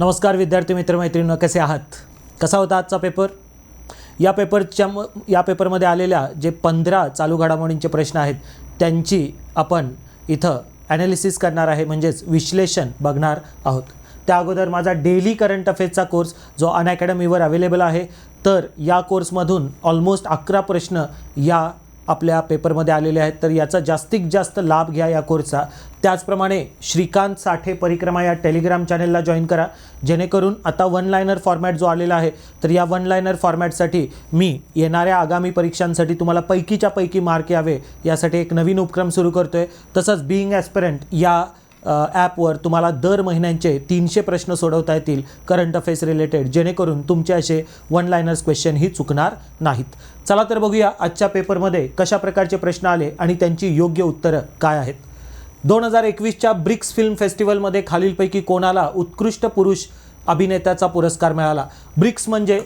नमस्कार विद्यार्थी मित्र मैत्रिणींनो, कसे आहात? कसा होता आजचा पेपर? या पेपरमध्ये आलेल्या जे 15 चालू घडामोडींचे प्रश्न आहेत त्यांची आपण इथं ॲनालिसिस करणार आहे, म्हणजेच विश्लेषण बघणार आहोत. त्या अगोदर माझा डेली करंट अफेअर्सचा कोर्स जो अनअकॅडमीवर अवेलेबल आहे, तर या कोर्समधून ऑलमोस्ट 11 प्रश्न या आपल्या पेपरमध्ये आलेले आहेत. तर याचा जास्तीत जास्त लाभ घ्या या कोर्सचा. त्याचप्रमाणे श्रीकांत साठे परिक्रमा या टेलिग्राम चॅनलला जॉईन करा, जेणेकरून आता वन लायनर फॉर्मॅट जो आलेला आहे, तर या वन लायनर फॉर्मॅटसाठी मी येणाऱ्या आगामी परीक्षांसाठी तुम्हाला पैकीच्या पैकी मार्क यावे यासाठी एक नवीन उपक्रम सुरू करतोय. तसंच बीइंग ॲस्पिरंट या ॲपवर तुम्हाला दर महिन्यांचे 300 प्रश्न सोडवता येतील करंट अफेअर्स रिलेटेड, जेणेकरून तुमचे असे वन लायनर्स क्वेश्चनही चुकणार नाहीत. चला तर बघूया आजच्या पेपरमध्ये कशा प्रकारचे प्रश्न आले आणि त्यांची योग्य उत्तरं काय आहेत. 2021च्या ब्रिक्स फिल्म फेस्टिवलमध्ये खालीलपैकी कोणाला उत्कृष्ट पुरुष अभिनेत्याचा पुरस्कार मिळाला? ब्रिक्स म्हणजे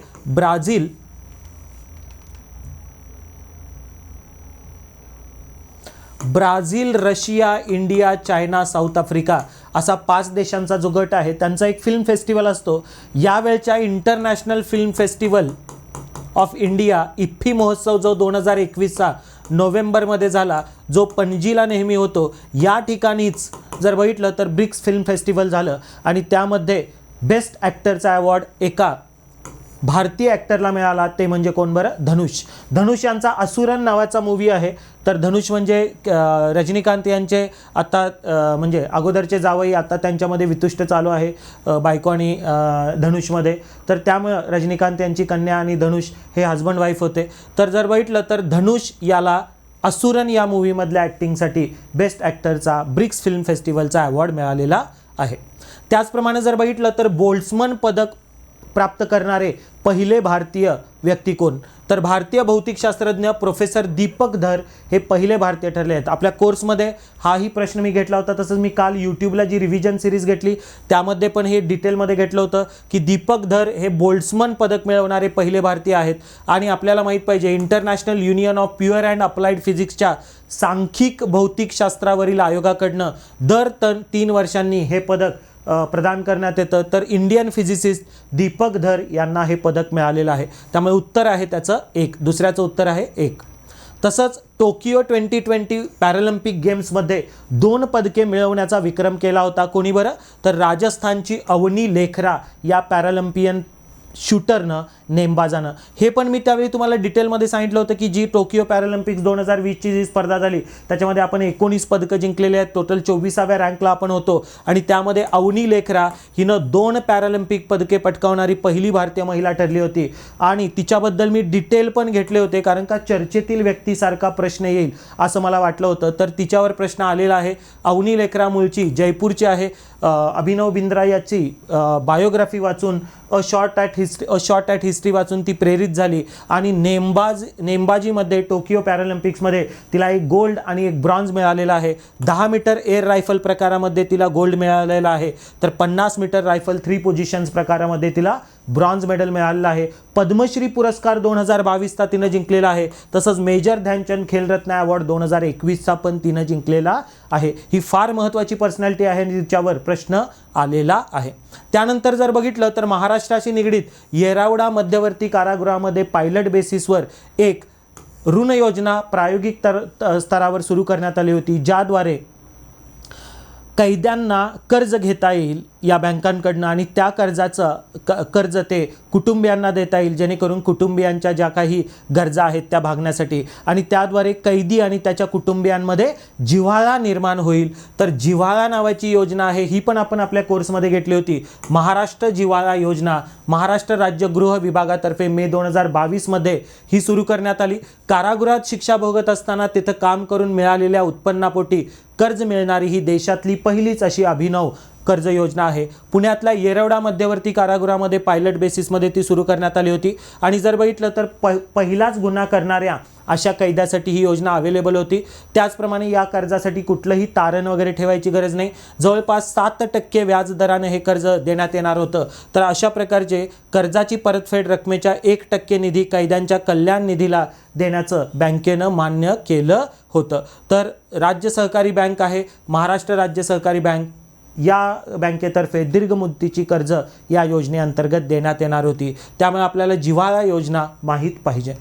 Brazil, Russia, India, China, south Africa असा 5 देशांचा जो गट आहे त्यांचा एक फिल्म फेस्टिवल असतो. यावेळच्या international film festival of India IFFI महोत्सव जो 2021चा नोव्हेंबरमध्ये झाला, जो पणजीला नेहमी होतो, या ठिकाणीच जर बघितलं तर ब्रिक्स फिल्म फेस्टिवल झालं आणि त्यामध्ये बेस्ट ॲक्टरचा अवॉर्ड एका भारतीय ॲक्टरला मिळाला. ते म्हणजे कोण बरं? धनुष यांचा असुरन नावाचा मूवी आहे. तर धनुष म्हणजे रजनीकांत यांचे आता म्हणजे अगोदरचे जावई, आता त्यांच्यामध्ये वितुष्ट चालू आहे बायको आणि धनुषमध्ये. तर त्यामुळे रजनीकांत यांची कन्या आणि धनुष हे हजबंड वाईफ होते. तर जर बघितलं तर धनुष याला असुरन या मूवीमधल्या ॲक्टिंगसाठी बेस्ट ॲक्टरचा ब्रिक्स फिल्म फेस्टिवलचा अवॉर्ड मिळालेला आहे. त्याचप्रमाणे जर बघितलं तर बोल्ट्झमन पदक प्राप्त करणारे पहिले भारतीय व्यक्ती कोण? तर भारतीय भौतिकशास्त्रज्ञ प्रोफेसर दीपक धर हे पहिले भारतीय ठरले आहेत. आपल्या कोर्समध्ये हाही प्रश्न मी घेतला होता. तसंच मी काल यूट्यूबला जी रिव्हिजन सिरीज घेतली त्यामध्ये पण हे डिटेलमध्ये घेतलं होतं की दीपक धर हे बोल्ट्झमन पदक मिळवणारे पहिले भारतीय आहेत. आणि आपल्याला माहीत पाहिजे international union of pure and applied फिजिक्सच्या सांख्यिक भौतिकशास्त्रावरील आयोगाकडनं दर 3 वर्षांनी हे पदक प्रदान करण्यात येतं. तर इंडियन फिजिसिस्ट दीपक धर यांना हे पदक मिळालेलं आहे. त्यामुळे उत्तर आहे त्याचं 1. दुसऱ्याचं उत्तर आहे 1. तसंच टोकियो 2020 पॅरालिम्पिक गेम्समध्ये 2 पदके मिळवण्याचा विक्रम केला होता. कोणी बरं? तर राजस्थानची अवनी लेखरा या पॅरालिम्पियन शूटरनं, नेमबाजानं. हे पण मी त्यावेळी तुम्हाला डिटेलमध्ये सांगितलं होतं की जी टोकियो पॅरालिम्पिक्स 2020ची जी स्पर्धा झाली त्याच्यामध्ये आपण 19 पदकं जिंकलेली आहेत. टोटल 24व्या रँकला आपण होतो आणि त्यामध्ये अवनी लेखरा हिनं 2 पॅरालिम्पिक पदके पटकावणारी पहिली भारतीय महिला ठरली होती. आणि तिच्याबद्दल मी डिटेल पण घेतले होते, कारण का चर्चेतील व्यक्तीसारखा प्रश्न येईल असं मला वाटलं होतं. तर तिच्यावर प्रश्न आलेला आहे. अवनी लेखरा मूळची जयपूरची आहे. अभिनव बिंद्रा याची बायोग्राफी वाचून अ शॉर्ट ॲट हिस्ट्री वाचून ती प्रेरित झाली आणि नेमबाजीमध्ये टोकियो पॅरालिम्पिक्समध्ये तिला एक गोल्ड आणि एक ब्रॉन्झ मिळालेला आहे. 10 मीटर एअर रायफल प्रकारामध्ये तिला गोल्ड मिळालेला आहे. तर 50 मीटर रायफल 3 पोझिशन्स प्रकारामध्ये तिला ब्रॉन्झ मेडल मिळालेलं आहे. पद्मश्री पुरस्कार 2022चा तिनं जिंकलेला आहे. तसंच मेजर ध्यानचंद खेलरत्न अवॉर्ड 2021चा पण तिनं जिंकलेला आहे. ही फार महत्त्वाची पर्सनॅलिटी आहे आणि तिच्यावर प्रश्न आलेला आहे. त्यानंतर जर बघितलं तर महाराष्ट्राशी निगडीत येरावडा मध्यवर्ती कारागृहामध्ये पायलट बेसिसवर एक ऋण योजना प्रायोगिक स्तरावर सुरू करण्यात आली होती, ज्याद्वारे कैद्यांना कर्ज घेता येईल या बँकांकडनं आणि त्या कर्ज ते कुटुंबियांना देता येईल, जेणेकरून कुटुंबियांच्या ज्या काही गरजा आहेत त्या भागण्यासाठी. आणि त्याद्वारे कैदी आणि त्याच्या कुटुंबियांमध्ये जिव्हाळा निर्माण होईल. तर जिव्हाळा नावाची योजना आहे, ही पण आपण आपल्या कोर्समध्ये घेतली होती. महाराष्ट्र जिव्हाळा योजना महाराष्ट्र राज्य गृह विभागातर्फे मे 2022मध्ये ही सुरू करण्यात आली. कारागृहात शिक्षा भोगत असताना तिथं काम करून मिळालेल्या उत्पन्नापोटी कर्ज मिळणारी ही देशातली पहिलीच अशी अभिनव कर्ज योजना आहे. पुण्यातल्या येरवडा मध्यवर्ती कारागृहामध्ये पायलट बेसिसमध्ये ती सुरू करण्यात आली होती. आणि जर बघितलं तर पहिलाच गुन्हा करणाऱ्या अशा कैद्यासाठी ही योजना अवेलेबल होती. त्याचप्रमाणे या कर्जासाठी कुठलंही तारण वगैरे ठेवायची गरज नाही. जवळपास 7% व्याजदराने हे कर्ज देण्यात येणार होतं. तर अशा प्रकारचे कर्जाची परतफेड रकमेच्या 1% निधी कैद्यांच्या कल्याण निधीला देण्याचं बँकेनं मान्य केलं होतं. तर राज्य सहकारी बँक आहे महाराष्ट्र राज्य सहकारी बँक. या बँकेतर्फे दीर्घ मुदतीची कर्ज या योजनेअंतर्गत देण्यात येणार होती. त्यामुळे आपल्याला जिव्हाळा योजना माहीत पाहिजे.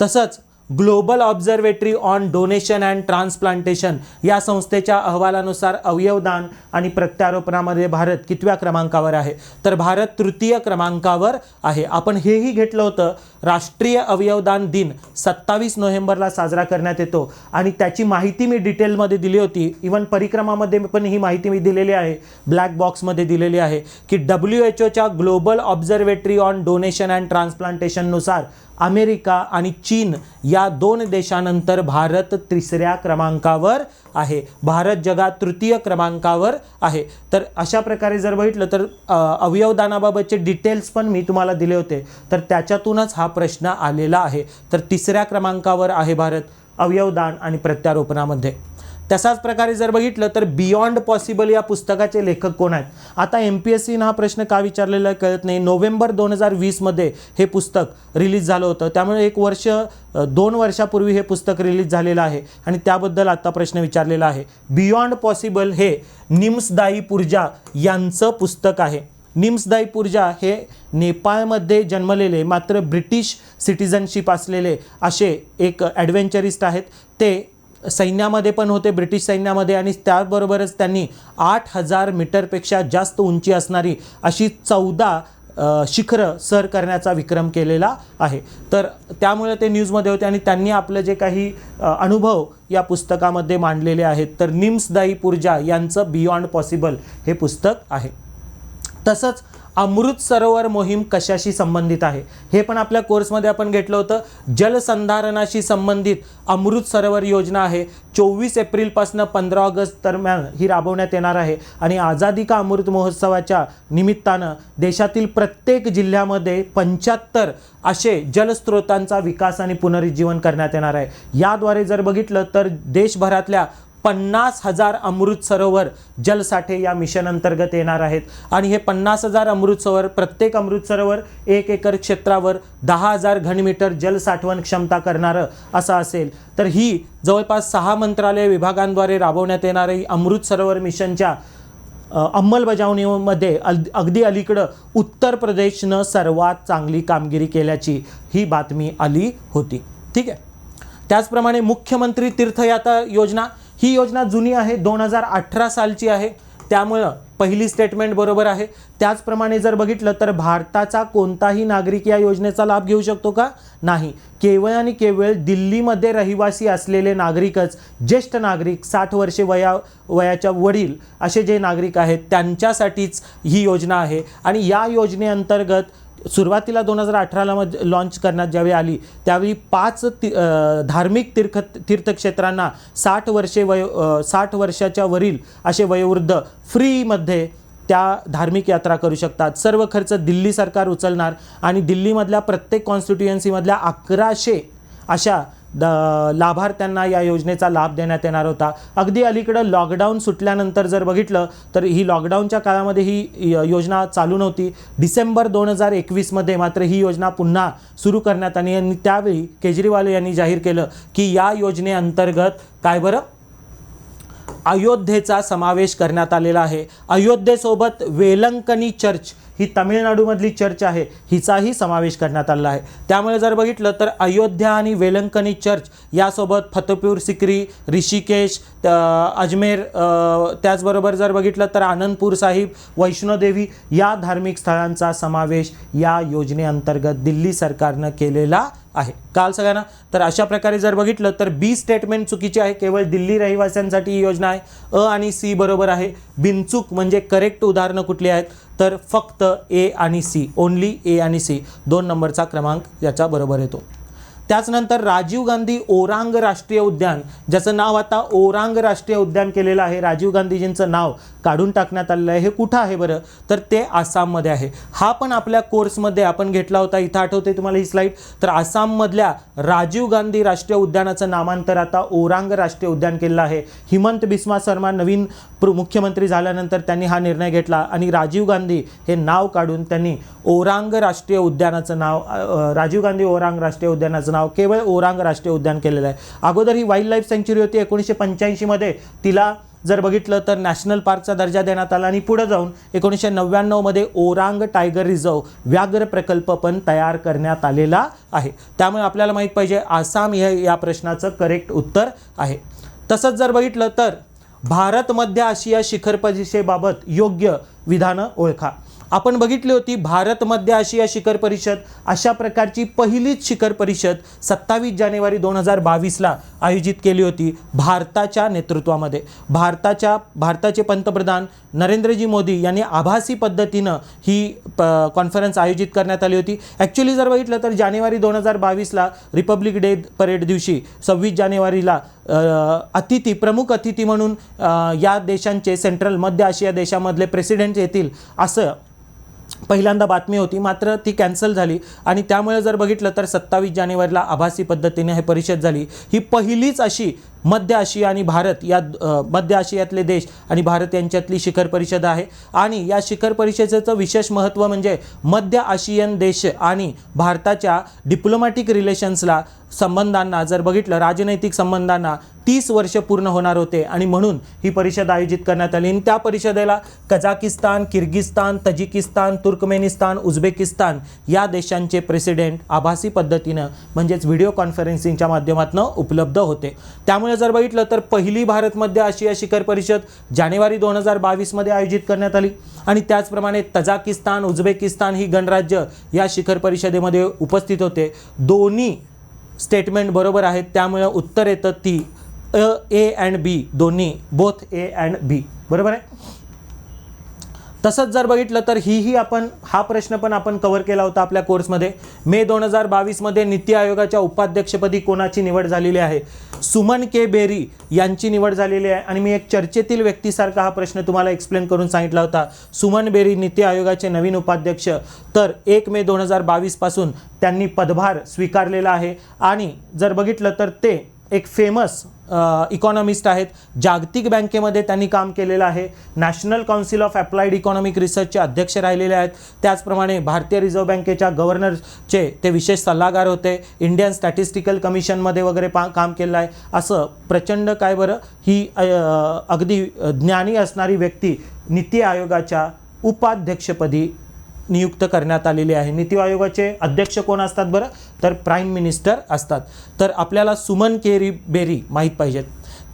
तसंच global observatory on donation and transplantation या संस्थेच्या अहवालानुसार अवयवदान आणि प्रत्यारोपणामध्ये भारत कितव्या क्रमांकावर आहे, तर भारत तृतीय क्रमांकावर आहे. आपण हेही घेतलं होतं, राष्ट्रीय अवयवदान दिन 27 नोव्हेंबरला साजरा करण्यात येतो आणि त्याची माहिती मी डिटेलमध्ये दिली होती. इवन परिक्रमामध्ये पण ही माहिती मी दिलेली आहे, ब्लॅक बॉक्समध्ये दिलेली आहे की WHO global observatory on donation and ट्रान्सप्लांटेशननुसार अमेरिका आणि चीन या 2 देशानंतर भारत 3ऱ्या क्रमांकावर आहे. भारत जगात तृतीय क्रमांकावर आहे. तर अशा प्रकारे जर बघितलं तर अवयवदानाबाबतचे डिटेल्स पण मी तुम्हाला दिले होते, तर त्याच्यातूनच हा प्रश्न आलेला आहे. तर 3ऱ्या क्रमांकावर आहे भारत अवयवदान आणि प्रत्यारोपणामध्ये. तसाच प्रकारे जर बघितलं तर बियॉन्ड पॉसिबल या पुस्तकाचे लेखक कोण आहेत. आता MPSCनं हा प्रश्न का विचारलेला आहे कळत नाही. नोव्हेंबर 2020मध्ये हे पुस्तक रिलीज झालं होतं, त्यामुळे 2 वर्षापूर्वी हे पुस्तक रिलीज झालेलं आहे आणि त्याबद्दल आता प्रश्न विचारलेला आहे. बियॉन्ड पॉसिबल हे निम्सदाई पुर्जा यांचं पुस्तक आहे. निम्सदाई पुर्जा हे नेपाळमध्ये जन्मलेले मात्र ब्रिटिश सिटिझनशिप असलेले असे एक ॲडव्हेंचरिस्ट आहेत. ते सैन्यामध्ये पण होते, ब्रिटिश सैन्यामध्ये, आणि त्याबरोबरच त्यांनी 8000 मीटरपेक्षा जास्त उंची असणारी अशी 14 शिखरं सर करण्याचा विक्रम केलेला आहे. तर त्यामुळे ते न्यूजमध्ये होते आणि त्यांनी आपलं जे काही अनुभव या पुस्तकामध्ये मांडलेले आहेत. तर निम्सदाई पुर्जा यांचं बियॉन्ड पॉसिबल हे पुस्तक आहे. तसंच अमृत सरोवर मोहीम कशाशी संबंधित आहे हे पण आपल्या कोर्समध्ये आपण घेतलं होतं. जलसंधारणाशी संबंधित अमृत सरोवर योजना आहे. 24 एप्रिलपासून 15 ऑगस्ट दरम्यान ही राबवण्यात येणार आहे आणि आझादी का अमृत महोत्सवाच्या निमित्तानं देशातील प्रत्येक जिल्ह्यामध्ये 75 असे जलस्रोतांचा विकास आणि पुनरुज्जीवन करण्यात येणार आहे. याद्वारे जर बघितलं तर देशभरातल्या 50,000 अमृत सरोवर जलसाठे या मिशन अंतर्गत येणार आहेत आणि हे 50,000 अमृत सरोवर, प्रत्येक अमृत सरोवर 1 एकर क्षेत्रावर 10,000 घनमीटर जल साठवण क्षमता करणारं असं असेल. तर ही जवळपास 6 मंत्रालय विभागांद्वारे राबवण्यात येणारी अमृत सरोवर मिशनच्या अंमलबजावणीमध्ये अगदी अलीकडं उत्तर प्रदेशनं सर्वात चांगली कामगिरी केल्याची ही बातमी आली होती. ठीक आहे. त्याचप्रमाणे मुख्यमंत्री तीर्थयात्रा योजना, ही योजना जुनी आहे, 2018 सालची आहे, त्यामुळं पहिली स्टेटमेंट बरोबर आहे. त्याचप्रमाणे जर बघितलं तर भारताचा कोणताही नागरिक या योजनेचा लाभ घेऊ शकतो का? नाही. केवळ आणि केवळ दिल्लीमध्ये रहिवासी असलेले नागरिकच, ज्येष्ठ नागरिक, 60 वर्षे वयाच्या वडील असे जे नागरिक आहेत त्यांच्यासाठीच ही योजना आहे. आणि या योजनेअंतर्गत सुरुवातीला 2018ला लॉन्च करण्यात ज्यावेळी आली त्यावेळी 5 धार्मिक तीर्थक्षेत्रांना 60 वर्षाच्या वरील असे वयोवृद्ध फ्रीमध्ये त्या धार्मिक यात्रा करू शकतात. सर्व खर्च दिल्ली सरकार उचलणार आणि दिल्लीमधल्या प्रत्येक कॉन्स्टिट्युएन्सीमधल्या 1100 अशा लाभार्थ्यांना या योजनेचा लाभ देण्यात येणार होता. अगदी अलीकडं लॉकडाऊन सुटल्यानंतर जर बघितलं तर ही लॉकडाऊनच्या काळामध्ये ही योजना चालू नव्हती. डिसेंबर 2021मध्ये मात्र ही योजना पुन्हा सुरू करण्यात आली आणि त्यावेळी केजरीवाल यांनी जाहीर केलं की या योजनेअंतर्गत काय बरं, अयोध्येचा समावेश करण्यात आलेला आहे. अयोध्येसोबत वेलंकनी चर्च ही तामिळनाडूमधली चर्च आहे, हिचाही समावेश करण्यात आला आहे. त्यामुळे जर बघितलं तर अयोध्या आणि वेलंकनी चर्च यासोबत फतेपूर सिक्री, ऋषिकेश, अजमेर, त्याचबरोबर जर बघितलं तर आनंदपूर साहिब, वैष्णोदेवी या धार्मिक स्थळांचा समावेश या योजनेअंतर्गत दिल्ली सरकारनं केलेला आहे. काल सगळ्यांना. तर अशा प्रकारे जर बघितलं तर बी स्टेटमेंट चुकीची आहे. केवळ दिल्ली रहिवाशांसाठी ही योजना आहे. अ आणि सी बरोबर आहे. बिनचूक म्हणजे करेक्ट उदाहरणं कुठली आहेत तर फक्त ए आणि सी, ओनली ए आणि सी, 2 नंबरचा क्रमांक याचा बरोबर येतो. त्याचनंतर राजीव गांधी ओरांग राष्ट्रीय उद्यान, ज्याचं नाव आता ओरांग राष्ट्रीय उद्यान केलेलं आहे, राजीव गांधीजींचं नाव काढून टाकण्यात आलेलं आहे. हे कुठं आहे बरं तर ते आसाममध्ये आहे. हा पण आपल्या कोर्समध्ये आपण घेतला होता. इथं आठवते तुम्हाला ही स्लाईड. तर आसाममधल्या राजीव गांधी राष्ट्रीय उद्यानाचं नामांतर आता ओरांग राष्ट्रीय उद्यान केलेलं आहे. हिमंत बिस्वा शर्मा नवीन मुख्यमंत्री झाल्यानंतर त्यांनी हा निर्णय घेतला आणि राजीव गांधी हे नाव काढून त्यांनी ओरांग राष्ट्रीय उद्यानाचं नाव, राजीव गांधी ओरांग राष्ट्रीय उद्यानाचं नाव केवळ ओरांग राष्ट्रीय उद्यान केलेलं आहे. अगोदर ही वाईल्ड लाईफ सँच्युरी होती. 1985मध्ये तिला जर बघितलं तर नॅशनल पार्कचा दर्जा देण्यात आला आणि पुढे जाऊन 1999 मध्ये ओरांग टायगर रिझर्व व्याघ्र प्रकल्प पण तयार करण्यात आलेला आहे. त्यामुळे आपल्याला माहित पाहिजे आसाम हे या प्रश्नाचं करेक्ट उत्तर आहे. तसंच जर बघितलं तर भारत मध्य आशिया शिखर परिषदेबाबत योग्य विधानं ओळखा. आपण बघितली होती भारत मध्य आशिया शिखर परिषद अशा प्रकारची पहिलीच शिखर परिषद 27 जानेवारी 2022ला आयोजित केली होती भारताच्या नेतृत्वामध्ये. भारताचे पंतप्रधान नरेंद्रजी मोदी यांनी आभासी पद्धतीनं ही कॉन्फरन्स आयोजित करण्यात आली होती. ॲक्च्युली जर बघितलं तर जानेवारी 2022ला रिपब्लिक डे परेड दिवशी 26 जानेवारीला प्रमुख अतिथी म्हणून या देशांचे सेंट्रल मध्य आशिया देशामधले प्रेसिडेंट येतील असं पहिल्यांदा बातमी होती, मात्र ती कॅन्सल झाली आणि त्यामुळे जर बघितलं तर 27 जानेवारीला आभासी पद्धतीने हे परिषद झाली. ही पहिलीच अशी मध्य आशिया आणि भारत या मध्य आशियातले देश आणि भारत यांच्यातली शिखर परिषद आहे. आणि या शिखर परिषदेचं विशेष महत्त्व म्हणजे मध्य आशियन देश आणि भारताच्या डिप्लोमॅटिक रिलेशन्सला संबंधांना जर बघितलं राजनैतिक संबंधांना 30 वर्ष पूर्ण होणार होते आणि म्हणून ही परिषद आयोजित करण्यात आली. आणि त्या परिषदेला Kazakhstan, Kyrgyzstan, Tajikistan, Turkmenistan, Uzbekistan या देशांचे प्रेसिडेंट आभासी पद्धतीनं म्हणजेच व्हिडिओ कॉन्फरन्सिंगच्या माध्यमातून उपलब्ध होते. त्यामुळे जर बघितलं तर पहिली भारत मध्य आशिया शिखर परिषद जानेवारी 2022 मध्ये आयोजित करण्यात आली आणि त्याचप्रमाणे तजाकिस्तान, उझबेकिस्तान ही गणराज्य या शिखर परिषदेमध्ये उपस्थित होते. दोन्ही स्टेटमेंट बरोबर आहेत, त्यामुळे उत्तर येतं ती ए अँड बी, दोन्ही बोथ ए अँड बी बरोबर आहे. तसंच जर बघितलं तर हा प्रश्न पण आपण कव्हर केला होता आपल्या कोर्समध्ये. मे 2022 मध्ये नीती आयोगाच्या उपाध्यक्षपदी कोणाची निवड झालेली आहे? सुमन के बेरी यांची निवड झालेली आहे. आणि मी एक चर्चेतील व्यक्तीसारखा हा प्रश्न तुम्हाला एक्सप्लेन करून सांगितला होता. सुमन बेरी नीती आयोगाचे नवीन उपाध्यक्ष. तर 1 मे 2022 पासून त्यांनी पदभार स्वीकारलेला आहे आणि जर बघितलं तर ते एक फेमस इकॉनॉमिस्ट आहेत. जागतिक बँकेमध्ये त्यांनी काम केलेलं आहे. National council of applied economic रिसर्चचे अध्यक्ष राहिलेले आहेत. त्याचप्रमाणे भारतीय रिझर्व्ह बँकेच्या गव्हर्नरचे ते विशेष सल्लागार होते. इंडियन स्टॅटिस्टिकल कमिशनमध्ये वगैरे काम केलं आहे. असं प्रचंड काय बरं ही अगदी ज्ञानी असणारी व्यक्ती नीती आयोगाच्या उपाध्यक्षपदी नियुक्त करण्यात आलेली आहे. नीती आयोगाचे अध्यक्ष कोण असतात बरं? तर प्राईम मिनिस्टर असतात. तर आपल्याला सुमन के बेरी माहीत पाहिजेत.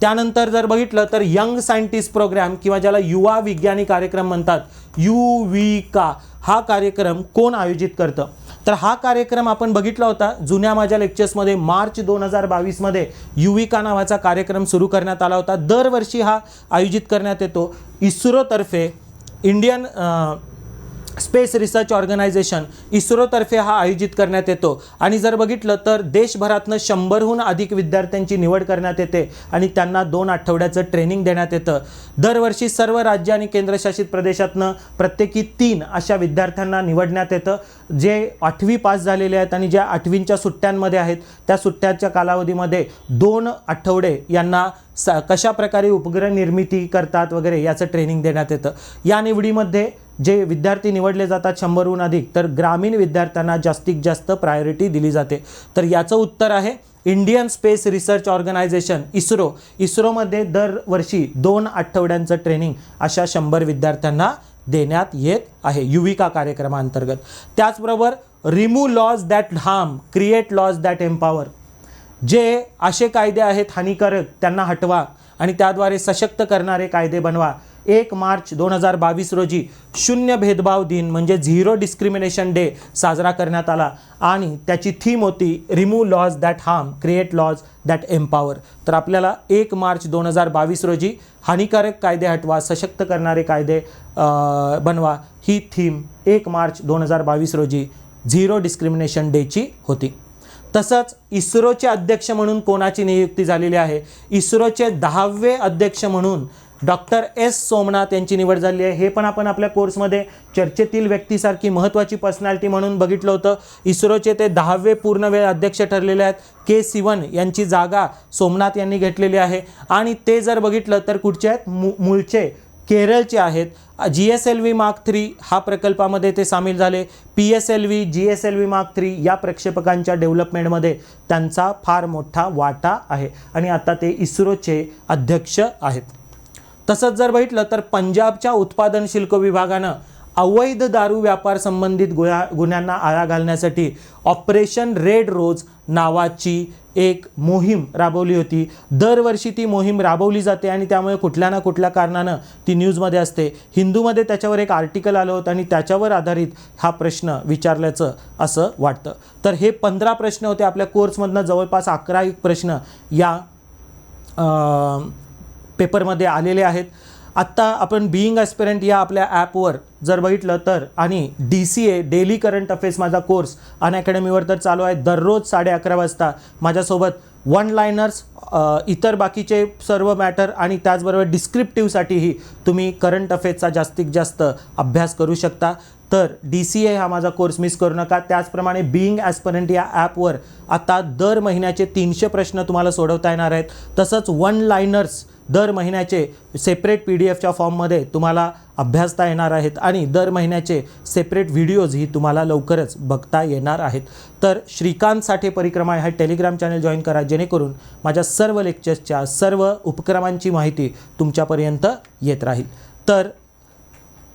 त्यानंतर जर बघितलं तर यंग सायंटिस्ट प्रोग्राम किंवा ज्याला युवा विज्ञानी कार्यक्रम म्हणतात, युविका, हा कार्यक्रम कोण आयोजित करतं? तर हा कार्यक्रम आपण बघितला होता जुन्या माझ्या लेक्चर्समध्ये. मार्च 2022 मध्ये युविका नावाचा कार्यक्रम सुरू करण्यात आला होता. दरवर्षी हा आयोजित करण्यात येतो. इस्रोतर्फे इंडियन स्पेस रिसर्च ऑर्गनायझेशन इस्रोतर्फे हा आयोजित करण्यात येतो. आणि जर बघितलं तर देशभरातनं 100हून अधिक विद्यार्थ्यांची निवड करण्यात येते आणि त्यांना 2 आठवड्याचं ट्रेनिंग देण्यात येतं. दरवर्षी सर्व राज्य आणि केंद्रशासित प्रदेशातनं प्रत्येकी 3 अशा विद्यार्थ्यांना निवडण्यात येतं जे 8वी पास झालेले आहेत आणि ज्या 8वींच्या सुट्ट्यांमध्ये आहेत त्या सुट्ट्यांच्या कालावधीमध्ये 2 आठवडे यांना कशा प्रकारे उपग्रह निर्मिती करतात वगैरे याचं ट्रेनिंग देण्यात येतं. या निवडीमध्ये जे विद्यार्थी निवडले जातात 100हून अधिक, तर ग्रामीण विद्यार्थ्यांना जास्तीत जास्त प्रायोरिटी दिली जाते. तर याचं उत्तर आहे Indian space research organisation ISRO. इस्रोमध्ये दरवर्षी 2 आठवड्यांचं ट्रेनिंग अशा 100 विद्यार्थ्यांना देण्यात येत आहे युविका कार्यक्रमाअंतर्गत. त्याचबरोबर remove laws that harm, create laws that empower. जे असे कायदे आहेत हानिकारक त्यांना हटवा आणि त्याद्वारे सशक्त करणारे कायदे बनवा. 1 मार्च 2022 रोजी शून्य भेदभाव दिन म्हणजे झिरो डिस्क्रिमिनेशन डे साजरा करण्यात आला आणि त्याची थीम होती remove laws that harm, create laws that empower. तर आपल्याला 1 मार्च 2022 रोजी हानिकारक कायदे हटवा, सशक्त करणारे कायदे बनवा ही थीम 1 मार्च 2022 रोजी झिरो डिस्क्रिमिनेशन डेची होती. तसंच इस्रोचे अध्यक्ष म्हणून कोणाची नियुक्ती झालेली आहे? इस्रोचे 10वे अध्यक्ष म्हणून डॉक्टर एस सोमनाथ यांची निवड झाली आहे. हे पण आपण आपल्या कोर्समध्ये चर्चेतील व्यक्तीसारखी महत्त्वाची पर्सनॅलिटी म्हणून बघितलं होतं. इस्रोचे ते 10वे पूर्णवेळ अध्यक्ष ठरलेले आहेत. के सिवन यांची जागा सोमनाथ यांनी घेतलेली आहे आणि ते जर बघितलं तर कुठचे आहेत? मूळचे केरळचे आहेत. GSLV Mark 3 हा प्रकल्पामध्ये ते सामील झाले. PSLV, GSLV Mark 3 या प्रक्षेपकांच्या डेव्हलपमेंटमध्ये त्यांचा फार मोठा वाटा आहे आणि आता ते इस्रोचे अध्यक्ष आहेत. तसंच जर बघितलं तर पंजाबच्या उत्पादन शुल्क विभागानं अवैध दारू व्यापार संबंधित गुन्ह्यांना आळा घालण्यासाठी ऑपरेशन रेड रोज नावाची एक मोहीम राबवली होती. दरवर्षी ती मोहीम राबवली जाते आणि त्यामुळे कुठल्या ना कुठल्या कारणानं ती न्यूजमध्ये असते. हिंदूमध्ये त्याच्यावर एक आर्टिकल आलं होतं आणि त्याच्यावर आधारित हा प्रश्न विचारल्याचं असं वाटतं. तर हे 15 प्रश्न होते आपल्या कोर्समधनं. जवळपास 11 प्रश्न या पेपरमध्ये आलेले आहेत. आत्ता आपण बीइंग ॲस्पिरंट या आपल्या ॲपवर जर बघितलं तर आणि DCA डेली करंट अफेअर्स माझा कोर्स अनअकॅडमीवर तर चालू आहे. दररोज 11:30 वाजता माझ्यासोबत वन लायनर्स, इतर बाकीचे सर्व मॅटर आणि त्याचबरोबर डिस्क्रिप्टिव्हसाठीही तुम्ही करंट अफेअर्सचा जास्तीत जास्त अभ्यास करू शकता. तर DCA हा माझा कोर्स मिस करू नका. त्याचप्रमाणे बीइंग ॲस्पिरंट या ॲपवर आता दर महिन्याचे 300 प्रश्न तुम्हाला सोडवता येणार आहेत. तसंच वन लायनर्स दर महिन्याचे सेपरेट PDF फॉर्ममध्ये तुम्हाला अभ्यासता येणार आहेत आणि दर महिन्याचे सेपरेट व्हिडिओज ही तुम्हाला लवकरच बघता येणार आहेत. तर श्रीकांत साठे परिक्रमा हा टेलिग्राम चॅनल जॉईन करा, जेणेकरून माझ्या सर्व लेक्चर्सच्या सर्व उपक्रमांची माहिती तुमच्यापर्यंत येत राहील. तर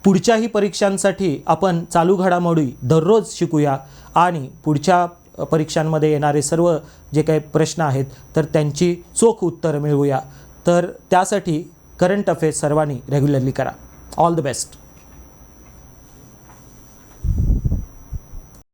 पुढच्याही परीक्षांसाठी आपण चालू घडामोडी दररोज शिकूया आणि पुढच्या परीक्षांमध्ये येणारे सर्व जे काही प्रश्न आहेत तर त्यांची चोख उत्तरं मिळवूया. तर त्यासाठी करंट अफेअर्स सर्वांनी रेग्युलरली करा. All the best.